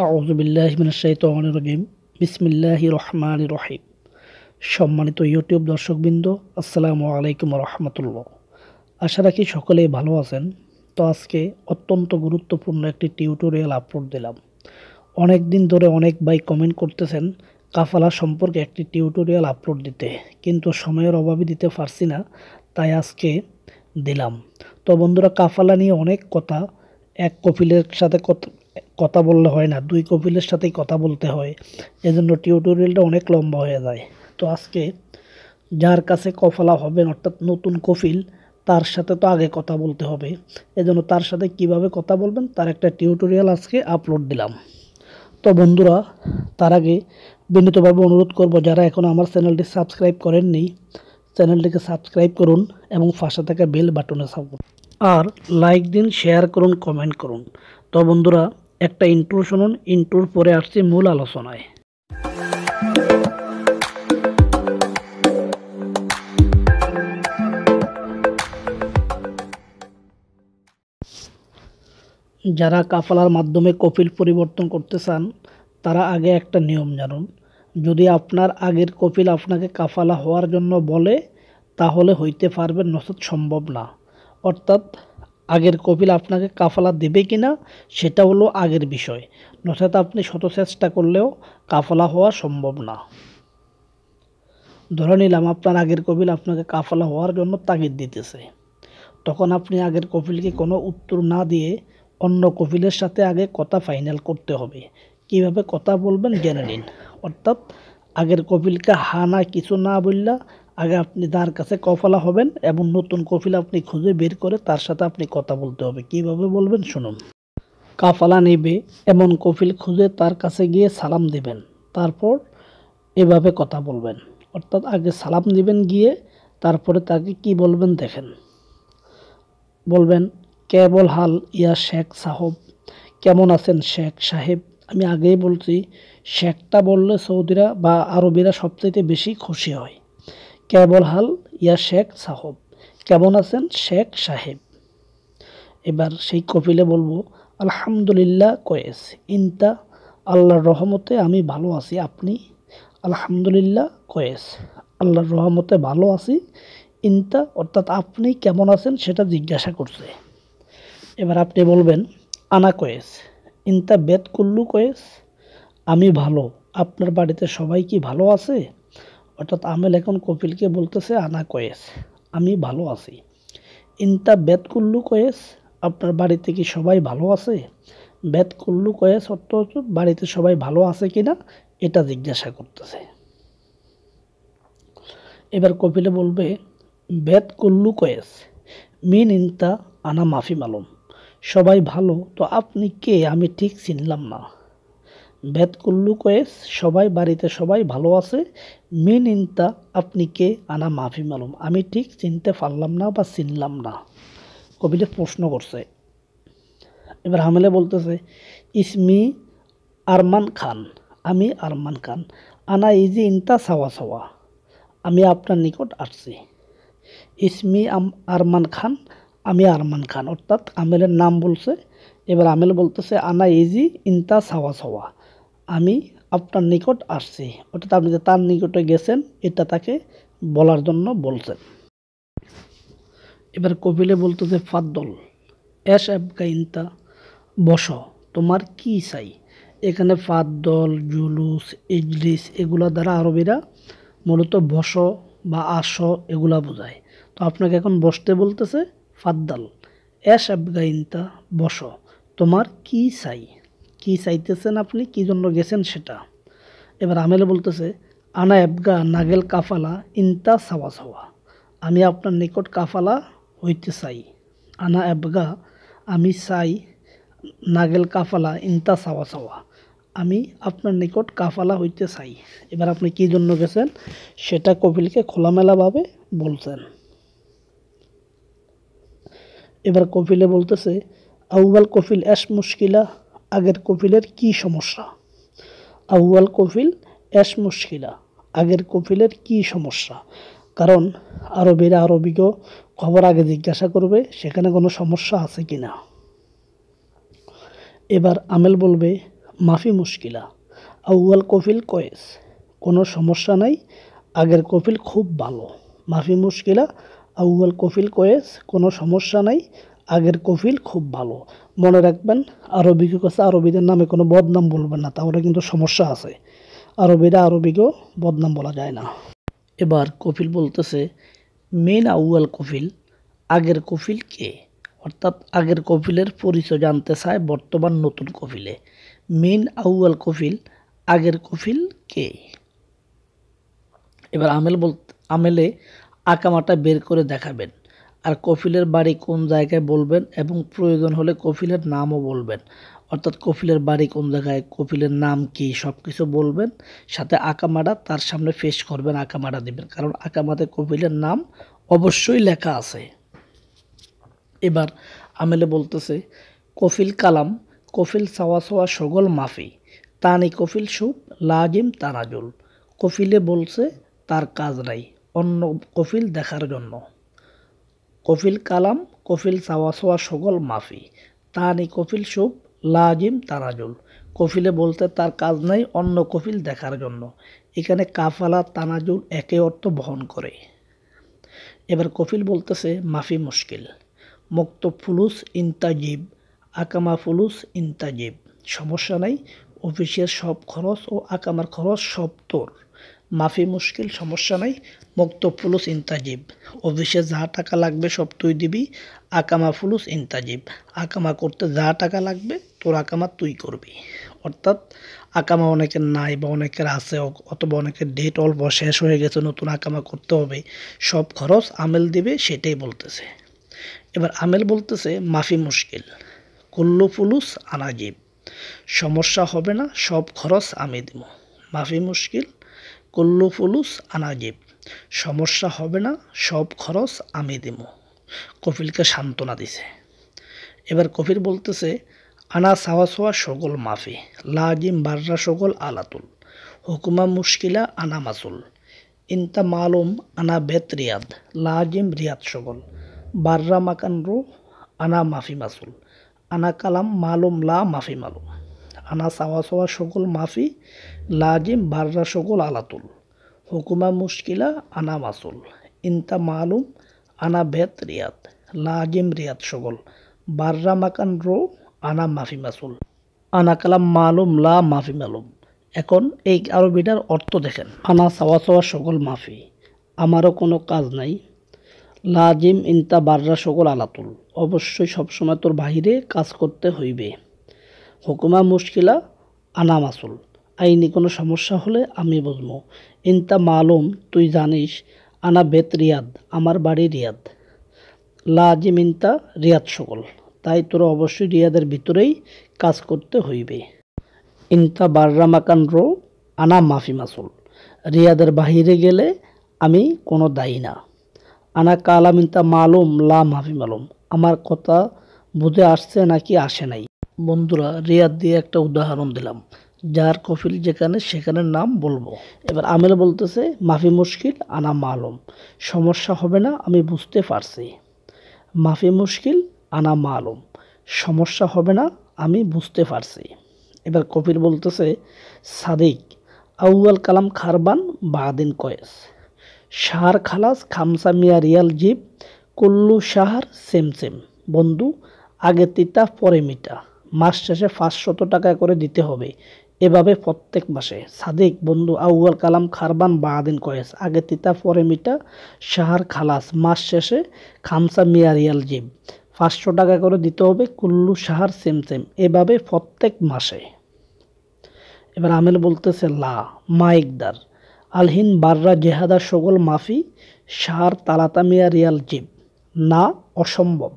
আউযু বিল্লাহি মিনাশ শাইতানির রাজিম। বিসমিল্লাহির রহমানির রহিম। সম্মানিত ইউটিউব দর্শকবৃন্দ, আসসালামু আলাইকুম রাহমাতুল্লাহ। আশা রাখি সকলেই ভালো আছেন। তো আজকে অত্যন্ত গুরুত্বপূর্ণ একটি টিউটোরিয়াল আপলোড দিলাম। অনেক দিন ধরে অনেক ভাই কমেন্ট করতেছেন কাফালা সম্পর্কে একটি টিউটোরিয়াল আপলোড দিতে, কিন্তু সময়ের অভাবে দিতে পারছি না, তাই আজকে দিলাম। তো বন্ধুরা, কাফালা নিয়ে অনেক কথা, এক কপিলের সাথে কথা বললে হয় না, দুই কপিলের সাথেই কথা বলতে হয়, এজন্য টিউটোরিয়ালটা অনেক লম্বা হয়ে যায়। তো আজকে যার কাছে কফালা হবেন, অর্থাৎ নতুন কফিল, তার সাথে তো আগে কথা বলতে হবে। এজন্য তার সাথে কিভাবে কথা বলবেন তার একটা টিউটোরিয়াল আজকে আপলোড দিলাম। তো বন্ধুরা, তার আগে বিনীতভাবে অনুরোধ করব, যারা এখন আমার চ্যানেলটি সাবস্ক্রাইব করেননি, চ্যানেলটিকে সাবস্ক্রাইব করুন এবং পাশে থাকা বেল বাটনে সাপোর্ট আর লাইক দিন, শেয়ার করুন, কমেন্ট করুন। তো বন্ধুরা, একটা ইন্ট্রো শুনুন, ইন্ট্রোর পরে আসছি মূল আলোচনায়। যারা কাফালার মাধ্যমে কফিল পরিবর্তন করতে চান, তারা আগে একটা নিয়ম জানুন। যদি আপনার আগের কফিল আপনাকে কাফালা হওয়ার জন্য বলে, তাহলে হইতে পারবেন, নচেত সম্ভব না। অর্থাৎ আগের কফিল আপনাকে কাফালা দেবে কিনা সেটা হলো আগের বিষয়, নচেত আপনি শত চেষ্টা করলেও কাফালা হওয়া সম্ভব না। ধরে নিলাম আপনার আগের কফিল আপনাকে কাফালা হওয়ার জন্য তাগিদ দিতেছে, তখন আপনি আগের কফিলকে কোনো উত্তর না দিয়ে অন্য কফিলের সাথে আগে কথা ফাইনাল করতে হবে। কিভাবে কথা বলবেন জেনে নিন। অর্থাৎ আগের কফিলকে হা না কিছু না বললা আগে আপনি তার কাছে কফালা হবেন এবং নতুন কফিল আপনি খুঁজে বের করে তার সাথে আপনি কথা বলতে হবে। কিভাবে বলবেন শুনুন। কাফালা নেবে এমন কফিল খুঁজে তার কাছে গিয়ে সালাম দিবেন, তারপর এভাবে কথা বলবেন। অর্থাৎ আগে সালাম দিবেন গিয়ে, তারপরে তাকে কি বলবেন দেখেন। বলবেন, কেবল হাল ইয়া শেখ সাহেব, কেমন আছেন শেখ সাহেব। আমি আগেই বলছি, শেখটা বললে সৌদিরা বা আরবিরা সবচেয়ে বেশি খুশি হয়। কেবল হাল ইয়া শেখ সাহেব, কেমন আছেন শেখ সাহেব। এবার সেই কপিলে বলবো, আলহামদুলিল্লাহ কয়েস, ইনতা, আল্লাহর রহমতে আমি ভালো আছি, আপনি। আলহামদুলিল্লাহ কয়েস, আল্লাহর রহমতে ভালো আছি। ইনতা অর্থাৎ আপনি কেমন আছেন সেটা জিজ্ঞাসা করছে। এবার আপনি বলবেন, আনা কয়েস, ইনতা বেত কুল্লু কয়েস, আমি ভালো, আপনার বাড়িতে সবাই কি ভালো আছে। অর্থাৎ আমেল এখন কপিলকে বলতেছে, আনা কয়েস, আমি ভালো আছি। ইনতা বেত কুল্লু কয়েস, আপনার বাড়িতে কি সবাই ভালো আছে। বেত কুল্লু কয়েস অর্থ বাড়িতে সবাই ভালো আছে কিনা এটা জিজ্ঞাসা করতেছে। এবার কপিলে বলবে, বেত কুল্লু কয়েস, মিন ইনতা আনা মাফি মালুম, সবাই ভালো তো আপনি কে আমি ঠিক চিনলাম না। বেত কুল্লু কয়েস, সবাই বাড়িতে সবাই ভালো আছে। মিন ইনতা আপনি কে, আনা মাফি মালুম আমি ঠিক চিনতে পারলাম না বা চিনলাম না। কবিলে প্রশ্ন করছে। এবার হামেলে বলতেছে, ইসমি আরমান খান, আমি আরমান খান। আনা ইজি ইনতা সাওয়া সাওয়া, আমি আপনার নিকট আসছি। ইসমি আরমান খান, আমি আরমান খান, অর্থাৎ আমেলের নাম বলছে। এবার আমেল বলতেছে, আনা ইজি ইনতা সাওয়া সাওয়া, আমি আপনার নিকট আসছি। অর্থাৎ আপনি যে তার নিকটে গেছেন এটা তাকে বলার জন্য বলছেন। এবার কপিলে বলতেছে, ফাদ্দল এস এবকা ইনতা, বস, তোমার কি চাই। এখানে ফাদ্দল, জুলুস, ইজলিস এগুলা দ্বারা আরবিরা মূলত বস বা আস এগুলা বোঝায়। তো আপনাকে এখন বসতে বলতেছে, ফাদ্দাল এস এবকা ইনতা, বস, তোমার কি চাই। কি চাইতেছেন আপনি, কি জন্য গেছেন সেটা। এবার আমেলে বলতেছে, আনা এবগা নাগেল কাফালা ইনতা সাওয়া সাওয়া, আমি আপনার নিকট কাফালা হইতে চাই। আনা এবগা আমি চাই, নাগেল কাফালা ইনতা সাওয়া সাওয়া, আমি আপনার নিকট কাফালা হইতে চাই। এবার আপনি কি জন্য গেছেন সেটা কপিলকে খোলামেলাভাবে বলছেন। এবার কপিলে বলতেছে, আউয়াল কফিল এস মুশকিলা, আগের কপিলের কি সমস্যা। আউয়াল কফিল এস মুশকিলা, আগের কপিলের কি সমস্যা। কারণ আরবিরা আরবিকে খবর আগে জিজ্ঞাসা করবে সেখানে কোনো সমস্যা আছে কিনা। এবার আমেল বলবে, মাফি মুশকিলা, আউয়াল কফিল কয়েস, কোনো সমস্যা নাই, আগের কফিল খুব ভালো। মাফি মুশকিলা, আউয়াল কফিল কয়েস, কোনো সমস্যা নাই, আগের কফিল খুব ভালো। মনে রাখবেন, আরবিকের কাছে আরবিদের নামে কোনো বদনাম বলবেন না, তাহলে কিন্তু সমস্যা আছে। আরবিকেও বদনাম বলা যায় না। এবার কফিল বলতেছে মেন আউয়াল কফিল, আগের কফিল কে? অর্থাৎ আগের কফিলের পরিচয় জানতে চায় বর্তমান নতুন কফিলে। মেন আউয়াল কফিল, আগের কফিল কে? এবার আমেলে আকামাটা বের করে দেখাবেন, আর কফিলের বাড়ি কোন জায়গায় বলবেন এবং প্রয়োজন হলে কফিলের নামও বলবেন। অর্থাৎ কফিলের বাড়ি কোন জায়গায়, কফিলের নাম কি, সব কিছু বলবেন, সাথে আকামাটা তার সামনে পেশ করবেন, আকামাটা দিবেন, কারণ আকামাতে কফিলের নাম অবশ্যই লেখা আছে। এবার আমেলে বলতেছে কফিল কালাম, কফিল সাওয়া সাওয়া সগল মাফি, তানি কফিল সুপ লাজিম তানাজুল। কফিলে বলছে তার কাজ নাই, অন্য কফিল দেখার জন্য। কফিল কালাম, কফিল সাওয়া সাওয়া সগল মাফি, তানি কফিল সুপ লাজিম তানাজুল। কফিলে বলতে তার কাজ নাই, অন্য কফিল দেখার জন্য। এখানে কাফালা তানাজুল একই অর্থ বহন করে। এবার কফিল বলতেছে মাফি মুশকিল, মক্তব ফুলুস ইনতাজিব, আকামা ফুলুস ইনতাজিব, সমস্যা নাই, অফিসের সব খরচ ও আকামার খরচ সব তোর। মাফি মুশকিল, সমস্যা নাই, মক্তব ফুলুস ইনতাজিব, অফিসে যা টাকা লাগবে সব তুই দিবি। আকামা ফুলুস ইনতাজিব, আকামা করতে যা টাকা লাগবে তোর আকামা তুই করবি। অর্থাৎ আকামা অনেকের নাই বা অনেকের আছে, অথবা অনেকের ডেট অল্প শেষ হয়ে গেছে, নতুন আকামা করতে হবে, সব খরচ আমেল দিবে, সেটাই বলতেছে। এবার আমেল বলতেছে মাফি মুশকিল, কুল্লু ফুলুস আনাজিব, সমস্যা হবে না, সব খরচ আমি দেব। মাফি মুশকিল, কুল্লু ফুলুস আনাজিব, সমস্যা হবে না, সব খরচ আমি দেব। কফিলকে সান্ত্বনা দিছে। এবার কফিল বলতেছে আনা সাওয়া সোয়া সগল মাফি, লাজিম বাররা সগল আলাতুল, হুকুমা মুশকিলা আনা মাসুল, ইনতা মালুম আনা বেত রিয়াদ, লাজিম রিয়াদ সগল, বাররা মাকান রু আনা মাফি মাসুল, আনা কালাম মালুম লা মাফি মালুম, আনা সাওয়া সোয়া সগল মাফি, লাজিম বাররা সগল আলাতুল, হুকুমা মুশকিলা আনা মাসুল, ইনতা মালুম আনা বেত রিয়াদ, লাজিম রিয়াদ সগল, বাররা মাকান রো আনা মাফি মাসুল, আনা কালাম মালুম লা মাফি মালুম। এখন এই আরবিটার অর্থ দেখেন। আনা সাওয়া সাওয়া সগল মাফি, আমারও কোনো কাজ নাই। লাজিম ইনতা বাররা সগল আলাতুল, অবশ্যই সবসময় তোর বাহিরে কাজ করতে হইবে। হুকুমা মুশকিলা আনা মাসুল, আইনি কোনো সমস্যা হলে আমি বুঝবো। ইনতা মালুম, তুই জানিস। আনা বেত রিয়াদ, আমার বাড়ি রিয়াদ। লাজিম ইনতা রিয়াদ সগল, তাই তোর অবশ্যই রিয়াদের ভিতরেই কাজ করতে হইবে। ইনতা বাররা মাকান রো আনা মাফি মাসুল, রিয়াদের বাহিরে গেলে আমি কোনো দায়ী না। আনা কালাম ইনতা মালুম লা মাফি মালুম, আমার কথা বুঝে আসছে নাকি আসে নাই। বন্ধুরা, রিয়াদ দিয়ে একটা উদাহরণ দিলাম, যার কফিল যেখানে সেখানের নাম বলবো। এবার আমেল বলতেছে মাফি মুশকিল আনা মালুম, সমস্যা হবে না, আমি বুঝতে পারছি। মাফি মুশকিল আনা মালুম, সমস্যা হবে না, আমি বুঝতে পারছি। এবার কফিল বলতেছে সাদিক, আউয়াল কালাম খারবান বাদিন কয়েস, শাহর খালাস খামসা মিয়া রিয়াল জিব, কুল্লু শাহর সেম সেম। বন্ধু, আগে তিতা পরে মিটা, মাস শেষে 500 টাকা করে দিতে হবে, এভাবে প্রত্যেক মাসে। সাদিক বন্ধু, আউয়াল কালাম খারবান বাদিন কয়েস, আগে তিতা পরে মিটা, শাহর খালাস মাস শেষে, খামসা মিয়া রিয়াল জিব 500 টাকা করে দিতে হবে, কুল্লু শাহর সেম সেম, এভাবে প্রত্যেক মাসে। এবার আমেল বলতেছে লা মাইকদার, আলহিন বাররা জেহাদা সগল মাফি, শাহর তালাতা মিয়া রিয়াল জিব, না অসম্ভব,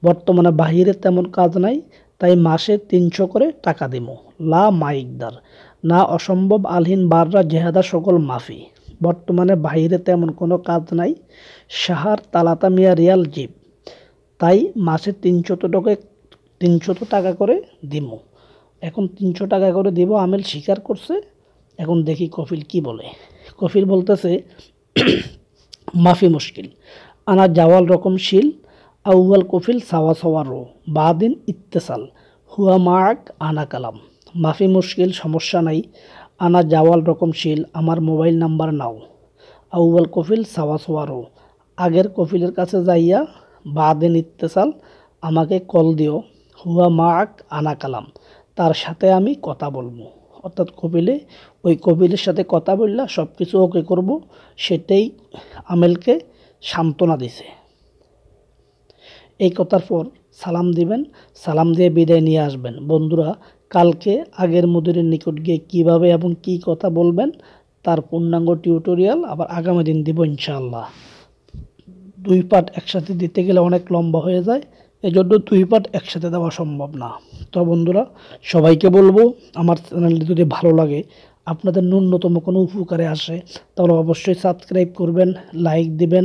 বর্তমানে বাহিরে তেমন কাজ নাই, তাই মাসে 300 করে টাকা দিব। লা মাইকদার, না অসম্ভব, আলহিন বাররা জেহাদা সকল মাফি, বর্তমানে বাহিরে তেমন কোনো কাজ নাই, শাহর তালাতা মিয়া রিয়াল জিব, তাই মাসে 300 টাকা করে দিব। এখন 300 টাকা করে দিব, আমেল স্বীকার করছে। এখন দেখি কফিল কি বলে। কফিল বলতেছে মাফি মুশকিল, আনা জাওয়াল রকম শিল, আউয়াল কফিল সাওয়া সাওয়া রো, বাদিন ইত্তেসাল, হুয়া মাক আনা কালাম, মাফি মুশকিল সমস্যা নাই, আনা যাওয়াল রকমশীল, আমার মোবাইল নাম্বার নাও। আউয়াল কফিল সাওয়া সোয়ারো, আগের কফিলের কাছে যাইয়া বাদেন ইত্তেসাল, আমাকে কল দিও। হুয়া মাক আনা কালাম, তার সাথে আমি কথা বলবো। অর্থাৎ কপিলে ওই কপিলের সাথে কথা বললা সব কিছু ওকে করব, সেটাই আমেলকে সান্ত্বনা দিছে। এই কথার পর সালাম দিবেন, সালাম দিয়ে বিদায় নিয়ে আসবেন। বন্ধুরা, কালকে আগের মুদিরের নিকট গিয়ে কীভাবে এবং কী কথা বলবেন তার পূর্ণাঙ্গ টিউটোরিয়াল আবার আগামী দিন দিব ইনশাআল্লাহ। 2 পার্ট একসাথে দিতে গেলে অনেক লম্বা হয়ে যায়, এজন্য 2 পার্ট একসাথে দেওয়া সম্ভব না। তো বন্ধুরা, সবাইকে বলবো আমার চ্যানেলটি যদি ভালো লাগে, আপনাদের ন্যূনতম কোনো উপকারে আসে, তাহলে অবশ্যই সাবস্ক্রাইব করবেন, লাইক দিবেন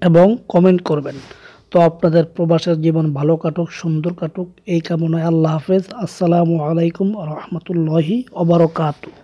এবং কমেন্ট করবেন। তো আপনাদের প্রবাসের জীবন ভালো কাটুক, সুন্দর কাটুক এই কামনায় আল্লাহ হাফেজ। আসসালামু আলাইকুম ওয়া রাহমাতুল্লাহি ওয়া বারাকাতুহু।